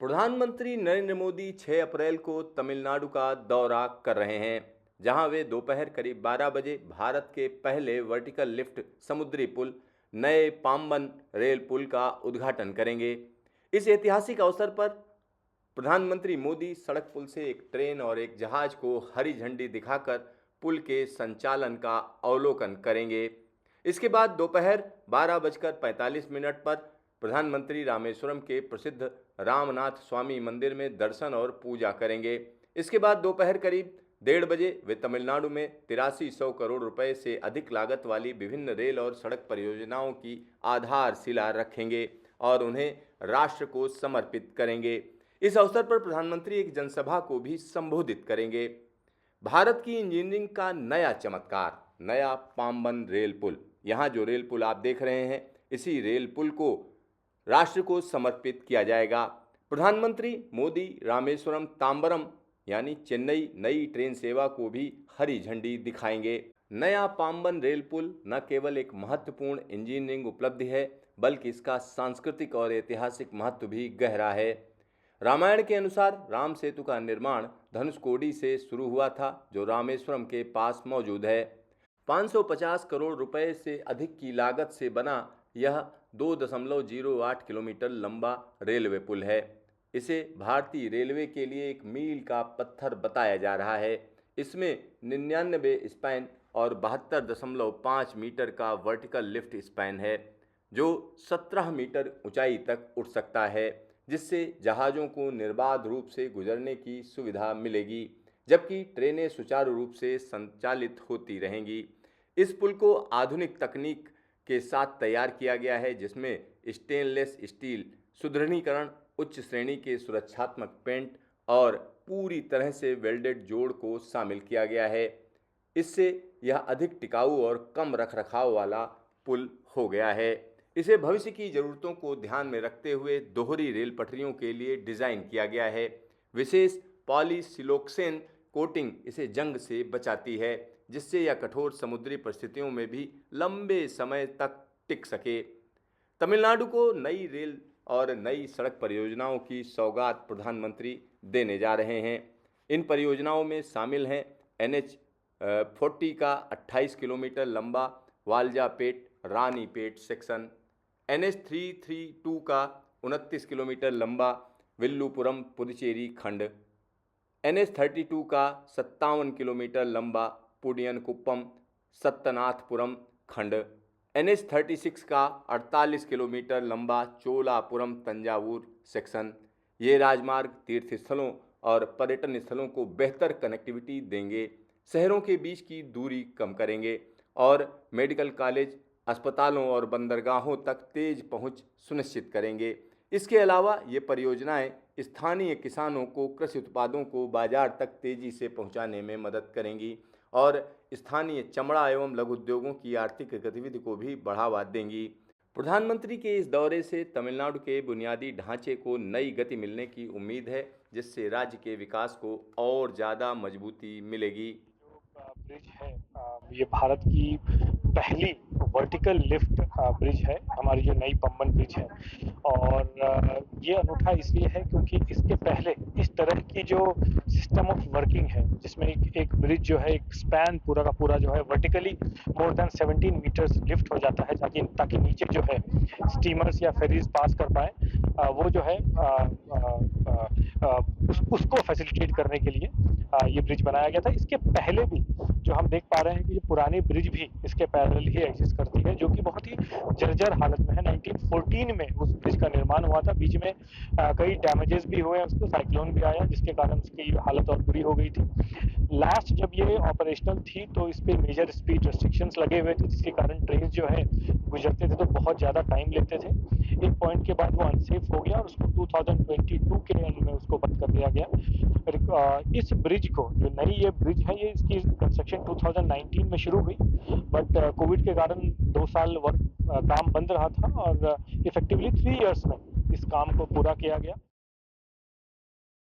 प्रधानमंत्री नरेंद्र मोदी 6 अप्रैल को तमिलनाडु का दौरा कर रहे हैं, जहां वे दोपहर करीब 12 बजे भारत के पहले वर्टिकल लिफ्ट समुद्री पुल नए पाम्बन रेल पुल का उद्घाटन करेंगे। इस ऐतिहासिक अवसर पर प्रधानमंत्री मोदी सड़क पुल से एक ट्रेन और एक जहाज को हरी झंडी दिखाकर पुल के संचालन का अवलोकन करेंगे। इसके बाद दोपहर 12:45 पर प्रधानमंत्री रामेश्वरम के प्रसिद्ध रामनाथ स्वामी मंदिर में दर्शन और पूजा करेंगे। इसके बाद दोपहर करीब 1:30 वे तमिलनाडु में 8300 करोड़ रुपए से अधिक लागत वाली विभिन्न रेल और सड़क परियोजनाओं की आधारशिला रखेंगे और उन्हें राष्ट्र को समर्पित करेंगे। इस अवसर पर प्रधानमंत्री एक जनसभा को भी संबोधित करेंगे। भारत की इंजीनियरिंग का नया चमत्कार, नया पाम्बन रेल पुल। यहाँ जो रेल पुल आप देख रहे हैं, इसी रेल पुल को राष्ट्र को समर्पित किया जाएगा। प्रधानमंत्री मोदी रामेश्वरम तांबरम यानी चेन्नई नई ट्रेन सेवा को भी हरी झंडी दिखाएंगे। नया पाम्बन रेल पुल न केवल एक महत्वपूर्ण इंजीनियरिंग उपलब्धि है, बल्कि इसका सांस्कृतिक और ऐतिहासिक महत्व भी गहरा है। रामायण के अनुसार राम सेतु का निर्माण धनुषकोडी से शुरू हुआ था, जो रामेश्वरम के पास मौजूद है। 550 करोड़ रुपए से अधिक की लागत से बना यह 2.08 किलोमीटर लंबा रेलवे पुल है। इसे भारतीय रेलवे के लिए एक मील का पत्थर बताया जा रहा है। इसमें 99 स्पैन और 72.5 मीटर का वर्टिकल लिफ्ट स्पैन है, जो 17 मीटर ऊंचाई तक उठ सकता है, जिससे जहाज़ों को निर्बाध रूप से गुजरने की सुविधा मिलेगी, जबकि ट्रेनें सुचारू रूप से संचालित होती रहेंगी। इस पुल को आधुनिक तकनीक के साथ तैयार किया गया है, जिसमें स्टेनलेस स्टील सुदृढ़ीकरण, उच्च श्रेणी के सुरक्षात्मक पेंट और पूरी तरह से वेल्डेड जोड़ को शामिल किया गया है। इससे यह अधिक टिकाऊ और कम रखरखाव वाला पुल हो गया है। इसे भविष्य की ज़रूरतों को ध्यान में रखते हुए दोहरी रेल पटरियों के लिए डिज़ाइन किया गया है। विशेष पॉलीसिलोक्सेन कोटिंग इसे जंग से बचाती है, जिससे यह कठोर समुद्री परिस्थितियों में भी लंबे समय तक टिक सके। तमिलनाडु को नई रेल और नई सड़क परियोजनाओं की सौगात प्रधानमंत्री देने जा रहे हैं। इन परियोजनाओं में शामिल हैं NH 40 का 28 किलोमीटर लंबा वालजापेट रानीपेट सेक्शन, NH 332 का 29 किलोमीटर लंबा विल्लुपुरम पुदुचेरी खंड, NH 32 का 57 किलोमीटर लंबा पुडियनकुप्पम सत्तनाथपुरम खंड, NH 36 का 48 किलोमीटर लंबा चोलापुरम तंजावुर सेक्शन। ये राजमार्ग तीर्थ स्थलों और पर्यटन स्थलों को बेहतर कनेक्टिविटी देंगे, शहरों के बीच की दूरी कम करेंगे और मेडिकल कॉलेज, अस्पतालों और बंदरगाहों तक तेज पहुंच सुनिश्चित करेंगे। इसके अलावा ये परियोजनाएं स्थानीय किसानों को कृषि उत्पादों को बाजार तक तेजी से पहुंचाने में मदद करेंगी और स्थानीय चमड़ा एवं लघु उद्योगों की आर्थिक गतिविधि को भी बढ़ावा देंगी। प्रधानमंत्री के इस दौरे से तमिलनाडु के बुनियादी ढांचे को नई गति मिलने की उम्मीद है, जिससे राज्य के विकास को और ज़्यादा मजबूती मिलेगी। ब्रिज है, ये भारत की पहली वर्टिकल लिफ्ट ब्रिज है, हमारी जो नई पंबन ब्रिज है। और ये अनूठा इसलिए है क्योंकि इसके पहले इस तरह की जो सिस्टम ऑफ वर्किंग है, जिसमें एक ब्रिज जो है, एक स्पैन पूरा का पूरा जो है vertically more than 17 metres lift हो जाता है, ताकि नीचे जो है स्टीमर्स या फेरीज पास कर पाए, वो जो है उसको फैसिलिटेट करने के लिए ये ब्रिज बनाया गया था। इसके पहले भी जो हम देख पा रहे हैं कि ये पुरानी ब्रिज भी इसके पैरेलल ही एग्जिस्ट करती है, जो कि बहुत ही जर्जर हालत में है। 1914 में उस ब्रिज का निर्माण हुआ था। बीच में कई डैमेजेस भी हुए, उसको साइक्लोन भी आया, जिसके कारण उसकी हालत और बुरी हो गई थी। लास्ट जब ये ऑपरेशनल थी तो इस पे मेजर स्पीड रेस्ट्रिक्शंस लगे हुए थे, जिसके कारण ट्रेन जो है गुजरते थे तो बहुत ज़्यादा टाइम लेते थे। एक पॉइंट के बाद वो अनसेफ हो गया और उसको 2022 के एंड में उसको बंद कर दिया गया। इस ब्रिज को, जो नई ये ब्रिज है, ये इसकी कंस्ट्रक्शन 2019 में शुरू हुई, बट कोविड के कारण 2 साल काम बंद रहा था और इफेक्टिवली 3 इयर्स में इस काम को पूरा किया गया।